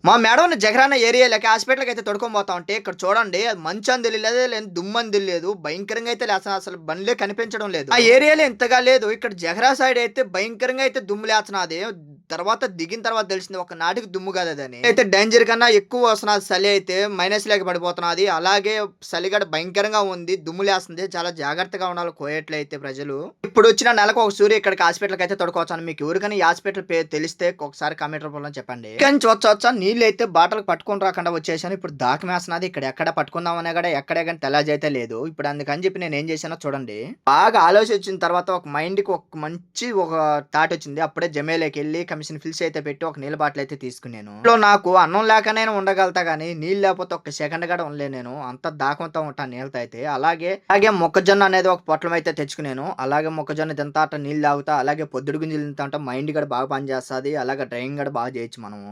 మా మేడం జగనన్న ఏరియాలోకి హాస్పిటల్‌కి అయితే తోడుకొని పోతా ఉంటే, ఇక్కడ చూడండి అది మంచని తెలియలేదు, లేదు దుమ్మని తెలియలేదు. భయంకరంగా అయితే లేస్తది. అసలు బండ్లే కనిపించడం లేదు. ఆ ఏరియాలో ఇంతగా లేదు. ఇక్కడ జగరా సైడ్ అయితే భయంకరంగా అయితే దుమ్ము లేస్తన్నది. తర్వాత దిగిన తర్వాత తెలిసింది ఒక నాటికి దుమ్ము కాదదని. అయితే డేంజర్ కన్నా ఎక్కువ వస్తున్నది చలి అయితే మైనస్‌లోకి పడిపోతున్నది. అలాగే చలిగడ భయంకరంగా ఉంది. దుమ్ము లేస్తుంది. చాలా జాగ్రత్తగా ఉండాలి కోయేట్లయితే ప్రజలు. ఇప్పుడొచ్చిన నెలకు ఒక సూరి ఇక్కడికి హాస్పిటల్‌కి అయితే తోడుకోవచ్చాను. మీకు ఎవరికైనా ఈ హాస్పిటల్ పేరు తెలిస్తే ఒకసారి కామెంట్ రూపంలో చెప్పండి. ఇక్కడి నుంచి వచ్చా నీళ్ళైతే బాటలకు పట్టుకొని రాకుండా వచ్చేసాను. ఇప్పుడు దాకమేస్తన్నది. ఇక్కడ ఎక్కడ పట్టుకుందామన్నా కూడా ఎక్కడే గాని తెల్లాజైతే లేదు. ఇప్పుడు అందుకని చెప్పి నేనేం చేశానో చూడండి. బాగా ఆలోచించిన తర్వాత ఒక మైండ్‌కి ఒక మంచి ఒక థాట్ వచ్చింది. అప్పుడే జమేలోకెళ్ళి కమిషన్ ఫిల్స్ అయితే పెట్టి ఒక నీళ్ళ బాటిల్ అయితే తీసుకున్నాను. ఇంట్లో నాకు అన్నం లేకనైనా ఉండగలుగుతా గానీ, నీళ్ళు లేకపోతే ఒక్క సెకండ్ కూడా ఉండలేను నేను. అంత దాహంతో ఉంటాను నీళ్ళతో అయితే. అలాగే మొక్కజొన్న అనేది ఒక పొట్లం అయితే తెచ్చుకున్నాను. అలాగే మొక్కజొన్న తింటా నీళ్ళు తాగుతా. అలాగే పొద్దుడు గింజలు తింటా మైండ్ కూడా బాగా పనిచేస్తది. అలాగే డ్రైవింగ్ కూడా బాగా చేయొచ్చు మనము.